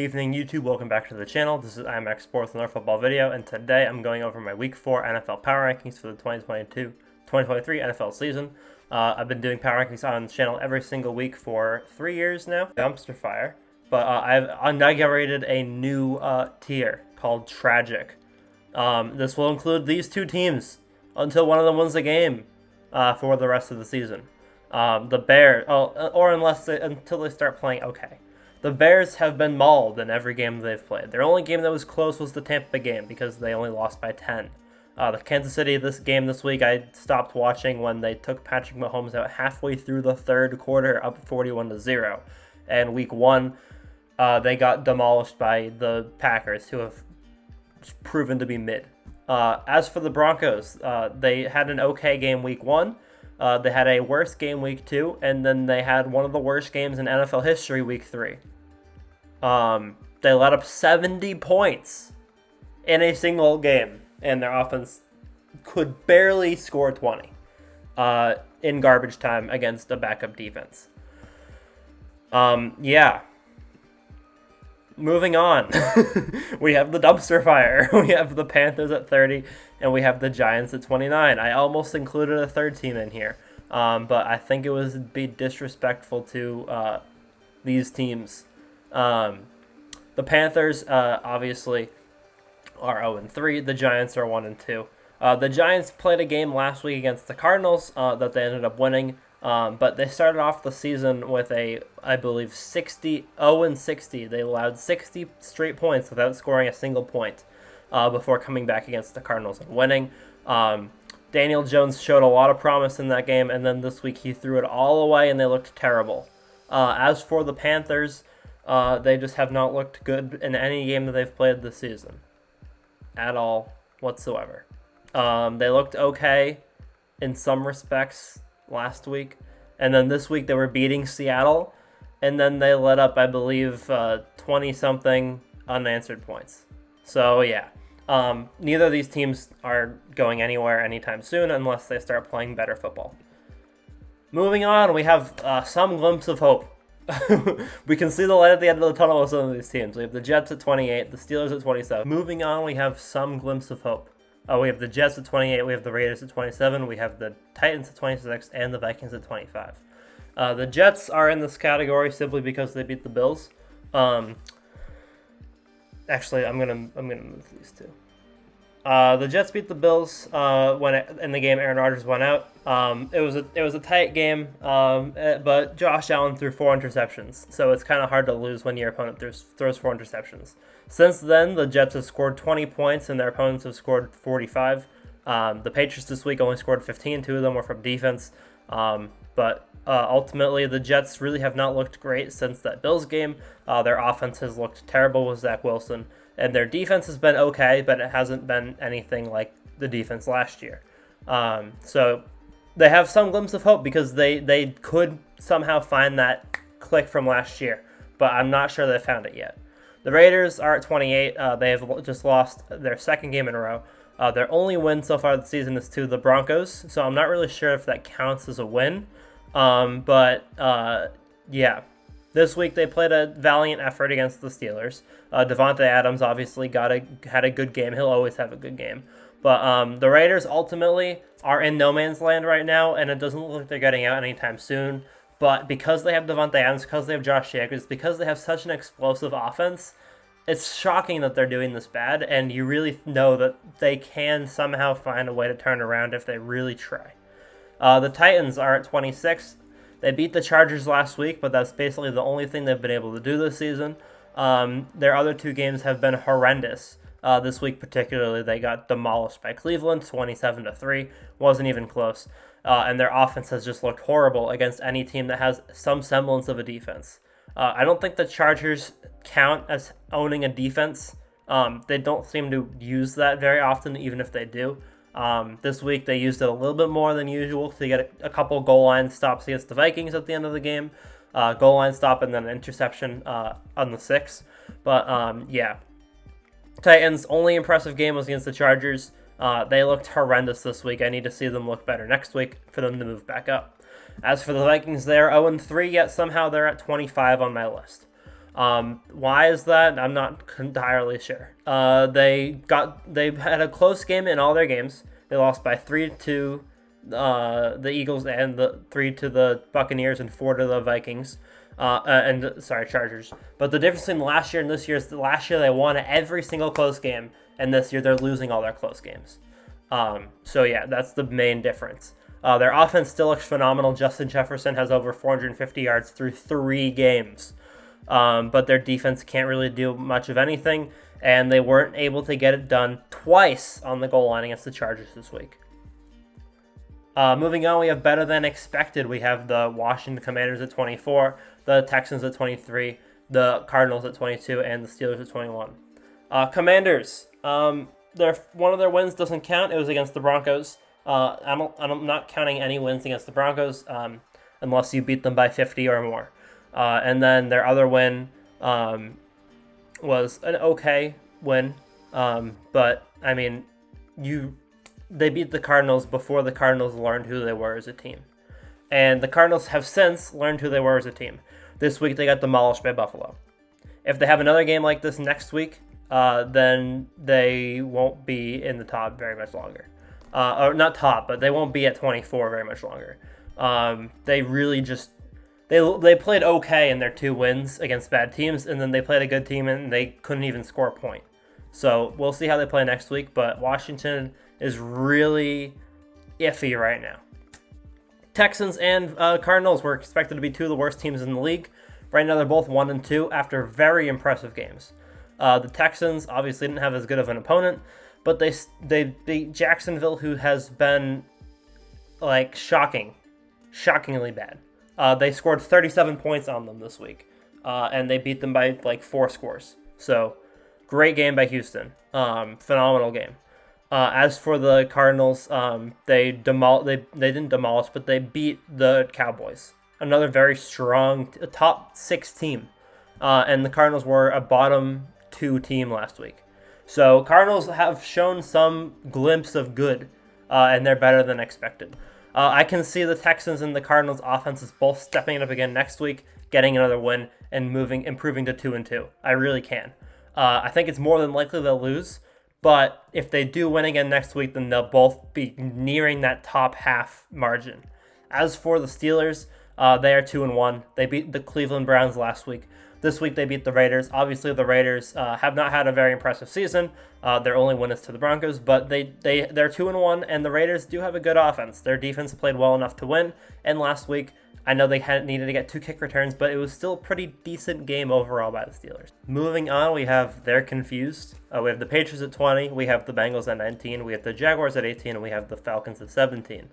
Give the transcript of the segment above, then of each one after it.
Evening YouTube, welcome back to the channel. This is IMX Sports and Our Football video, and today I'm going over my Week 4 NFL Power Rankings for the 2022-2023 NFL season. I've been doing Power Rankings on the channel every single week for 3 years now. Dumpster fire. But I've inaugurated a new tier called Tragic. This will include these two teams until one of them wins the game for the rest of the season. The Bears, or until they start playing okay. The Bears have been mauled in every game they've played. Their only game that was close was the Tampa Bay game because they only lost by 10. The Kansas City game this week, I stopped watching when they took Patrick Mahomes out halfway through the third quarter, up 41-0. And Week 1, they got demolished by the Packers, who have proven to be mid. As for the Broncos, they had an okay game Week 1. They had a worse game Week 2, and then they had one of the worst games in NFL history Week 3. They let up 70 points in a single game, and their offense could barely score 20 in garbage time against a backup defense. Yeah. Moving on, we have the dumpster fire. We have the Panthers at 30, and we have the Giants at 29. I almost included a third team in here, but I think it would be disrespectful to these teams. The Panthers obviously are 0-3. The Giants are 1-2. The Giants played a game last week against the Cardinals that they ended up winning. But they started off the season with I believe, 0-60. They allowed 60 straight points without scoring a single point before coming back against the Cardinals and winning. Daniel Jones showed a lot of promise in that game, and then this week he threw it all away, and they looked terrible. As for the Panthers, they just have not looked good in any game that they've played this season at all whatsoever. They looked okay in some respects last week, and then this week they were beating Seattle, and then they let up, I believe, 20-something unanswered points. So yeah, neither of these teams are going anywhere anytime soon unless they start playing better football. Moving on, we have some glimpse of hope. We can see the light at the end of the tunnel with some of these teams. We have the Jets at 28, the Steelers at 27. Moving on, we have some glimpse of hope. We have the Jets at 28, we have the Raiders at 27, we have the Titans at 26, and the Vikings at 25. The Jets are in this category simply because they beat the Bills. Actually, I'm gonna move these two. The Jets beat the Bills in the game Aaron Rodgers went out. It was a tight game, but Josh Allen threw 4 interceptions, so it's kind of hard to lose when your opponent throws 4 interceptions. Since then, the Jets have scored 20 points, and their opponents have scored 45. The Patriots this week only scored 15. 2 of them were from defense. But ultimately, the Jets really have not looked great since that Bills game. Their offense has looked terrible with Zach Wilson, and their defense has been okay, but it hasn't been anything like the defense last year. So they have some glimpse of hope because they could somehow find that click from last year, but I'm not sure they found it yet. The Raiders are at 28. They have just lost their second game in a row. Their only win so far this season is to the Broncos, so I'm not really sure if that counts as a win. Yeah. This week they played a valiant effort against the Steelers. Devontae Adams obviously had a good game. He'll always have a good game. But the Raiders ultimately are in no man's land right now, and it doesn't look like they're getting out anytime soon. But because they have Devontae Adams, because they have Josh Jacobs, because they have such an explosive offense, it's shocking that they're doing this bad, and you really know that they can somehow find a way to turn around if they really try. The Titans are at 26. They beat the Chargers last week, but that's basically the only thing they've been able to do this season. Their other 2 games have been horrendous. This week particularly, they got demolished by Cleveland, 27-3. Wasn't even close. And their offense has just looked horrible against any team that has some semblance of a defense. I don't think the Chargers count as owning a defense. They don't seem to use that very often, even if they do. This week they used it a little bit more than usual to get a couple goal line stops against the Vikings at the end of the game. Goal line stop and then an interception on the 6th. But yeah, Titans' only impressive game was against the Chargers. They looked horrendous this week. I need to see them look better next week for them to move back up. As for the Vikings, they're 0-3, yet somehow they're at 25 on my list. Why is that? I'm not entirely sure. They had a close game in all their games. They lost by 3 to the Eagles and the 3 to the Buccaneers and 4 to the Vikings. Chargers. But the difference between last year and this year is that last year they won every single close game, and this year they're losing all their close games. So yeah, that's the main difference. Their offense still looks phenomenal. Justin Jefferson has over 450 yards through 3 games. But their defense can't really do much of anything, and they weren't able to get it done twice on the goal line against the Chargers this week. Moving on, we have better than expected. We have the Washington Commanders at 24, the Texans at 23, the Cardinals at 22, and the Steelers at 21. Commanders, one of their wins doesn't count. It was against the Broncos. I'm not counting any wins against the Broncos unless you beat them by 50 or more. And then their other win was an okay win, but I mean, they beat the Cardinals before the Cardinals learned who they were as a team. And the Cardinals have since learned who they were as a team. This week they got demolished by Buffalo. If they have another game like this next week, then they won't be in the top very much longer. Or not top, but they won't be at 24 very much longer. They really just... They played okay in their 2 wins against bad teams, and then they played a good team and they couldn't even score a point. So we'll see how they play next week, but Washington is really iffy right now. Texans and Cardinals were expected to be 2 of the worst teams in the league. Right now they're both 1-2 after very impressive games. The Texans obviously didn't have as good of an opponent, but they beat Jacksonville, who has been like shockingly bad. They scored 37 points on them this week, and they beat them by like 4 scores. So great game by Houston. Phenomenal game. As for the Cardinals, they didn't demolish, but they beat the Cowboys, another very strong top 6 team. And the Cardinals were a bottom 2 team last week. So Cardinals have shown some glimpse of good, and they're better than expected. I can see the Texans and the Cardinals offenses both stepping it up again next week, getting another win, and improving to 2-2. I really can. I think it's more than likely they'll lose, but if they do win again next week, then they'll both be nearing that top half margin. As for the Steelers, they are 2-1. They beat the Cleveland Browns last week. This week they beat the Raiders. Obviously, the Raiders have not had a very impressive season. Their only win is to the Broncos, but they're 2-1, and the Raiders do have a good offense. Their defense played well enough to win, and last week I know they needed to get 2 kick returns, but it was still a pretty decent game overall by the Steelers. Moving on, we have they're confused. We have the Patriots at 20, we have the Bengals at 19, we have the Jaguars at 18, and we have the Falcons at 17.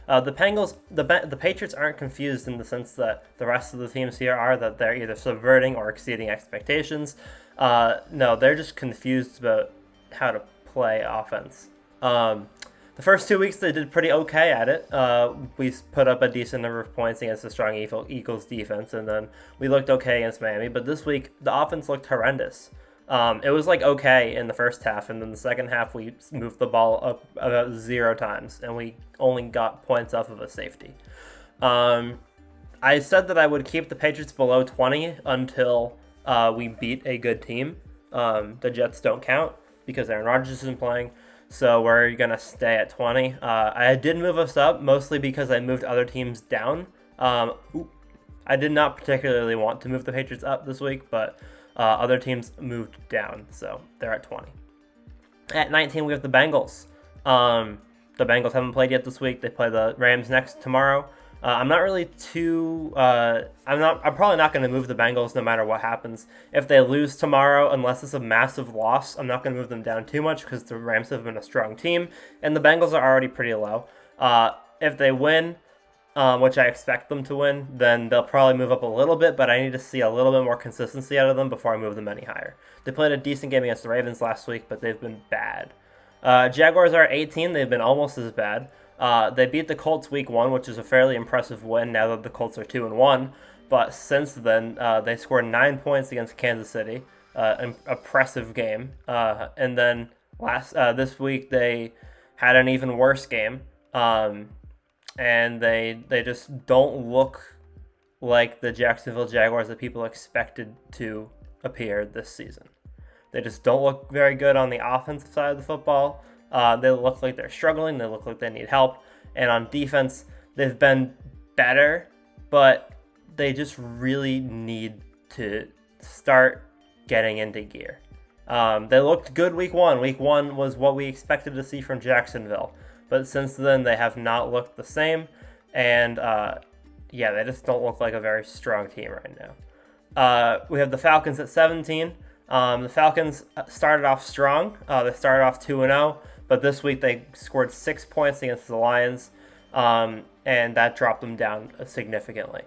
The Patriots aren't confused in the sense that the rest of the teams here are, that they're either subverting or exceeding expectations. No, they're just confused about how to play offense. The first 2 weeks they did pretty okay at it. We put up a decent number of points against a strong Eagles defense, and then we looked okay against Miami. But this week the offense looked horrendous. It was like okay in the first half, and then the second half we moved the ball up about 0 times, and we only got points off of a safety. I said that I would keep the Patriots below 20 until we beat a good team. The Jets don't count because Aaron Rodgers isn't playing, so we're going to stay at 20. I did move us up, mostly because I moved other teams down. I did not particularly want to move the Patriots up this week, but other teams moved down, so they're at 20. At 19, we have the Bengals. The Bengals haven't played yet this week. They play the Rams next tomorrow. I'm not really too... I'm probably not going to move the Bengals no matter what happens. If they lose tomorrow, unless it's a massive loss, I'm not going to move them down too much because the Rams have been a strong team, and the Bengals are already pretty low. If they win, which I expect them to win, then they'll probably move up a little bit, but I need to see a little bit more consistency out of them before I move them any higher. They played a decent game against the Ravens last week, but they've been bad. Jaguars are at 18. They've been almost as bad. They beat the Colts week 1, which is a fairly impressive win now that the Colts are 2-1. But since then, they scored 9 points against Kansas City. An impressive game. And then this week they had an even worse game. And they just don't look like the Jacksonville Jaguars that people expected to appear this season. They just don't look very good on the offensive side of the football. They look like they're struggling. They look like they need help. And on defense, they've been better, but they just really need to start getting into gear. They looked good week one. Week one was what we expected to see from Jacksonville. But since then, they have not looked the same. And they just don't look like a very strong team right now. We have the Falcons at 17. The Falcons started off strong. They started off 2-0, but this week they scored 6 points against the Lions, and that dropped them down significantly.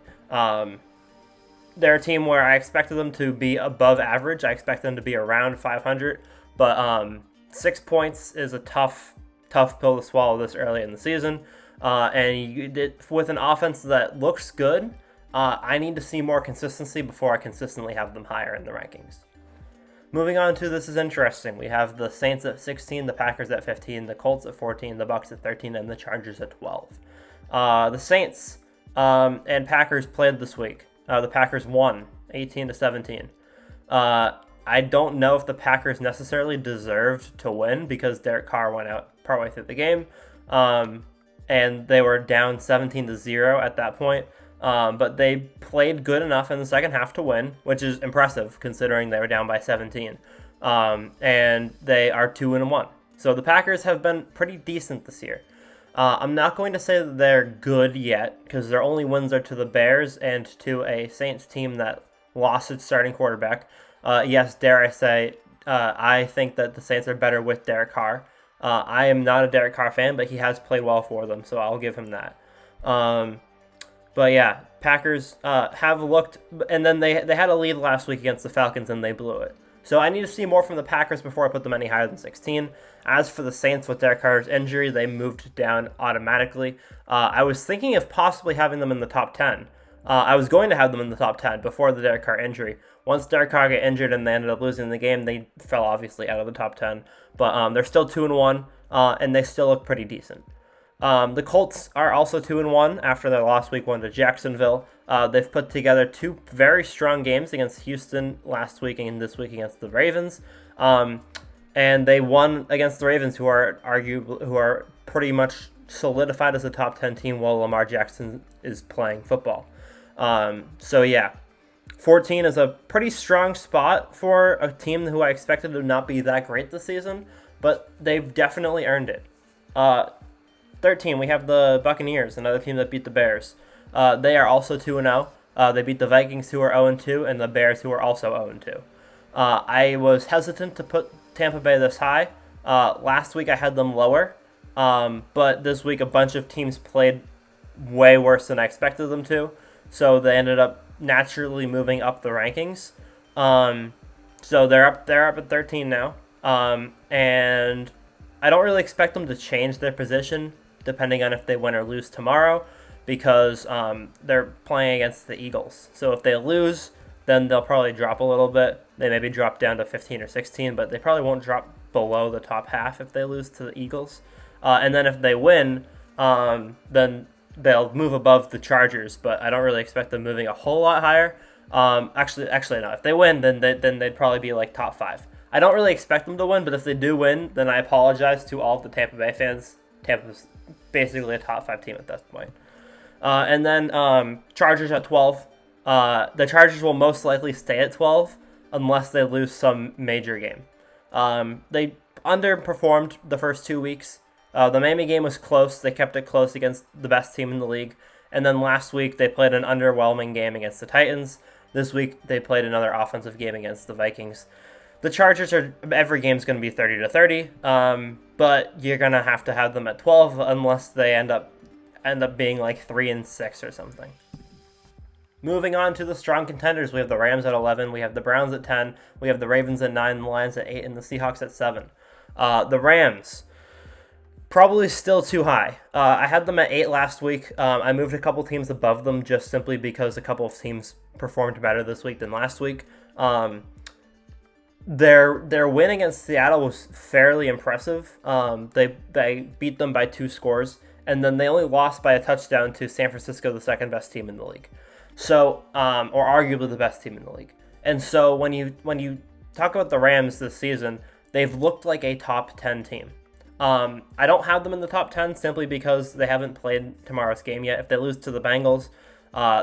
They're a team where I expected them to be above average. I expect them to be around 500, but 6 points is a tough pill to swallow this early in the season. With an offense that looks good, I need to see more consistency before I consistently have them higher in the rankings. Moving on to, this is interesting. We have the Saints at 16, the Packers at 15, the Colts at 14, the Bucs at 13, and the Chargers at 12. The Saints and Packers played this week. The Packers won 18-17. I don't know if the Packers necessarily deserved to win because Derek Carr went out partway through the game. And they were down 17-0 at that point. But they played good enough in the second half to win, which is impressive considering they were down by 17. And they are 2-1. So the Packers have been pretty decent this year. I'm not going to say that they're good yet because their only wins are to the Bears and to a Saints team that lost its starting quarterback. Yes, dare I say, I think that the Saints are better with Derek Carr. I am not a Derek Carr fan, but he has played well for them, so I'll give him that. But yeah, Packers have looked, and then they had a lead last week against the Falcons, and they blew it. So I need to see more from the Packers before I put them any higher than 16. As for the Saints, with Derek Carr's injury, they moved down automatically. I was thinking of possibly having them in the top 10. I was going to have them in the top 10 before the Derek Carr injury. Once Derek Carr got injured and they ended up losing the game, they fell obviously out of the top 10. But they're still 2-1, and they still look pretty decent. The Colts are also 2-1 after their last week one to Jacksonville. They've put together two very strong games against Houston last week and this week against the Ravens. And they won against the Ravens, who are pretty much solidified as a top 10 team while Lamar Jackson is playing football. 14 is a pretty strong spot for a team who I expected to not be that great this season, but they've definitely earned it. 13, we have the Buccaneers, another team that beat the Bears. They are also 2-0. They beat the Vikings, who are 0-2, and the Bears, who are also 0-2. I was hesitant to put Tampa Bay this high. Last week I had them lower, but this week a bunch of teams played way worse than I expected them to, so they ended up naturally moving up the rankings. So they're up at 13 now, and I don't really expect them to change their position depending on if they win or lose tomorrow, because they're playing against the Eagles. So if they lose, then they'll probably drop a little bit. They maybe drop down to 15 or 16, but they probably won't drop below the top half if they lose to the Eagles. And then if they win, then they'll move above the Chargers, but I don't really expect them moving a whole lot higher. Actually, no. If they win, then they'd probably be like top 5. I don't really expect them to win, but if they do win, then I apologize to all of the Tampa Bay fans. Tampa's basically a top 5 team at this point. And then Chargers at 12. The Chargers will most likely stay at 12 unless they lose some major game. They underperformed the first 2 weeks. The Miami game was close. They kept it close against the best team in the league. And then last week they played an underwhelming game against the Titans. This week they played another offensive game against the Vikings. The Chargers every game's going to be 30-30, but you're going to have them at 12 unless they end up being like 3-6 or something. Moving on to the strong contenders, we have the Rams at 11, we have the Browns at 10, we have the Ravens at 9, the Lions at 8, and the Seahawks at 7. The Rams, probably still too high. I had them at 8 last week. I moved a couple teams above them just simply because a couple of teams performed better this week than last week. Their win against Seattle was fairly impressive. They beat them by 2 scores, and then they only lost by a touchdown to San Francisco, the second best team in the league. So, or arguably the best team in the league. And so when you talk about the Rams this season, they've looked like a top 10 team. I don't have them in the top 10 simply because they haven't played tomorrow's game yet. If they lose to the Bengals,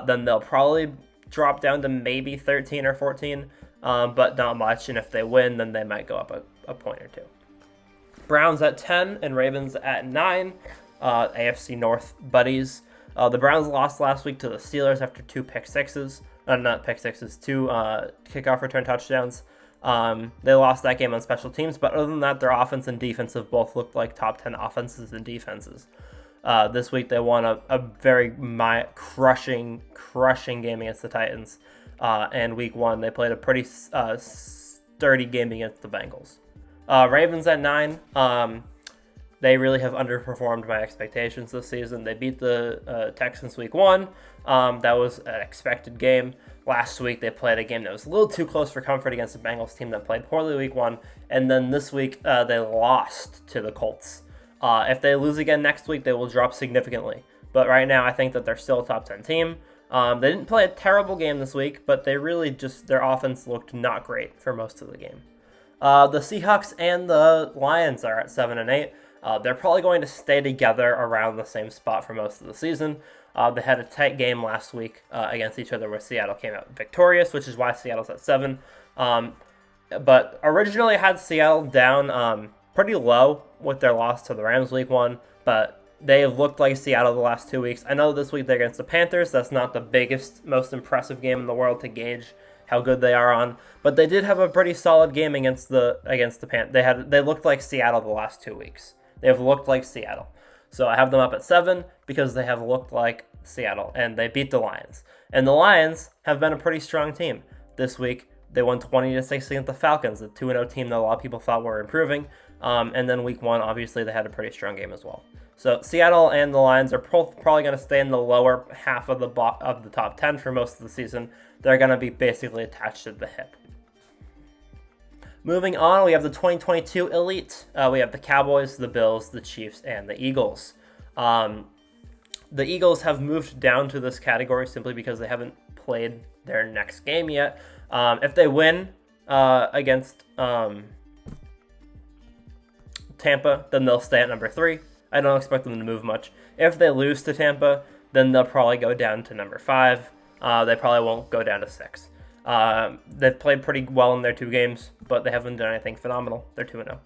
then they'll probably drop down to maybe 13 or 14, but not much. And if they win, then they might go up a point or two. Browns at 10 and Ravens at 9, AFC North buddies. The Browns lost last week to the Steelers after two pick sixes. Not pick sixes, two kickoff return touchdowns. They lost that game on special teams, but other than that, their offense and defense have both looked like top 10 offenses and defenses. This week they won a very crushing game against the Titans. And week 1 they played a pretty sturdy game against the Bengals. Ravens at 9. They really have underperformed my expectations this season. They beat the Texans week 1. That was an expected game. Last week they played a game that was a little too close for comfort against the Bengals team that played poorly week 1. And then this week they lost to the Colts. If they lose again next week, they will drop significantly. But right now I think that they're still a top 10 team. They didn't play a terrible game this week, but they really their offense looked not great for most of the game. The Seahawks and the Lions are at 7 and 8. They're probably going to stay together around the same spot for most of the season. They had a tight game last week against each other where Seattle came out victorious, which is why Seattle's at 7. But originally I had Seattle down pretty low with their loss to the Rams week 1, but they have looked like Seattle the last 2 weeks. I know this week they're against the Panthers. That's not the biggest, most impressive game in the world to gauge how good they are on, but they did have a pretty solid game against the Panthers. They looked like Seattle the last 2 weeks. They have looked like Seattle. So I have them up at 7 because they have looked like Seattle, and they beat the Lions. And the Lions have been a pretty strong team. This week, they won 20-6 against the Falcons, a 2-0 team that a lot of people thought were improving. And then week 1, obviously, they had a pretty strong game as well. So Seattle and the Lions are probably going to stay in the lower half of the top 10 for most of the season. They're going to be basically attached to the hip. Moving on, we have the 2022 Elite. We have the Cowboys, the Bills, the Chiefs, and the Eagles. The Eagles have moved down to this category simply because they haven't played their next game yet. If they win against Tampa, then they'll stay at number 3. I don't expect them to move much. If they lose to Tampa, then they'll probably go down to number 5. They probably won't go down to 6. They've played pretty well in their 2 games, but they haven't done anything phenomenal. They're 2-0.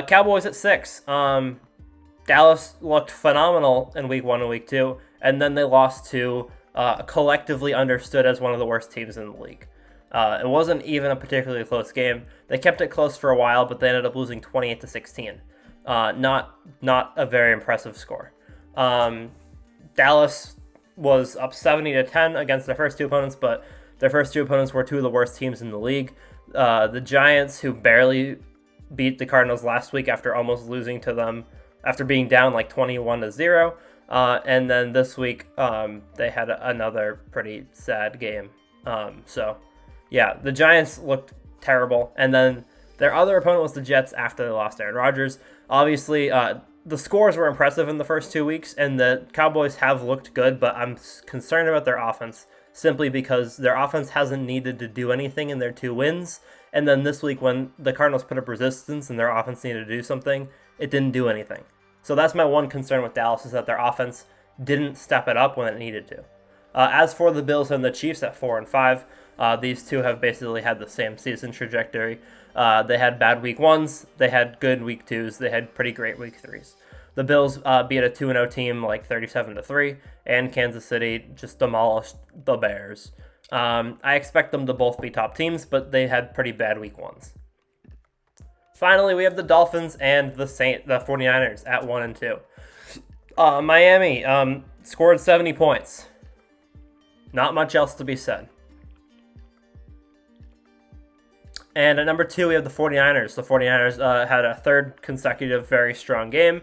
Cowboys at 6. Dallas looked phenomenal in week 1 and week 2, and then they lost to collectively understood as one of the worst teams in the league. It wasn't even a particularly close game. They kept it close for a while, but they ended up losing 28-16. Not a very impressive score. Dallas was up 70-10 against their first 2 opponents, but their first 2 opponents were 2 of the worst teams in the league. The Giants, who barely beat the Cardinals last week after almost losing to them, after being down like 21-0. And then this week, they had another pretty sad game. The Giants looked terrible. And then their other opponent was the Jets after they lost Aaron Rodgers. Obviously, the scores were impressive in the first 2 weeks, and the Cowboys have looked good, but I'm concerned about their offense simply because their offense hasn't needed to do anything in their 2 wins. And then this week when the Cardinals put up resistance and their offense needed to do something, it didn't do anything. So that's my one concern with Dallas, is that their offense didn't step it up when it needed to. As for the Bills and the Chiefs at 4 and 5, these two have basically had the same season trajectory. They had bad week 1s, they had good week 2s, they had pretty great week 3s. The Bills beat a 2-0 team like 37-3, and Kansas City just demolished the Bears. I expect them to both be top teams, but they had pretty bad week 1s. Finally, we have the Dolphins and the 49ers at 1 and 2. Miami scored 70 points. Not much else to be said. And at number 2, we have the 49ers. The 49ers had a third consecutive very strong game.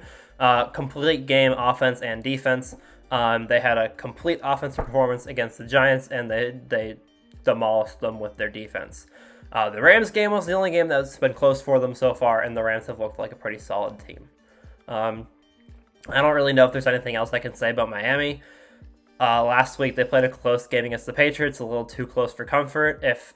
Complete game offense and defense. They had a complete offensive performance against the Giants, and they demolished them with their defense. The Rams game was the only game that's been close for them so far, and the Rams have looked like a pretty solid team. I don't really know if there's anything else I can say about Miami. Last week they played a close game against the Patriots, a little too close for comfort. If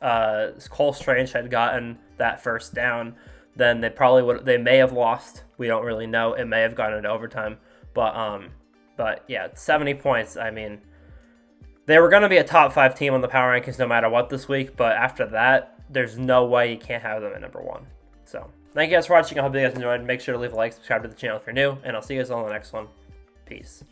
Cole Strange had gotten that first down, then they may have lost. We don't really know. It may have gone into overtime. But yeah, 70 points. I mean, they were going to be a top 5 team on the power rankings no matter what this week, but after that, there's no way you can't have them at number 1. So thank you guys for watching. I hope you guys enjoyed. Make sure to leave a like, subscribe to the channel if you're new, and I'll see you guys all in the next one. Peace.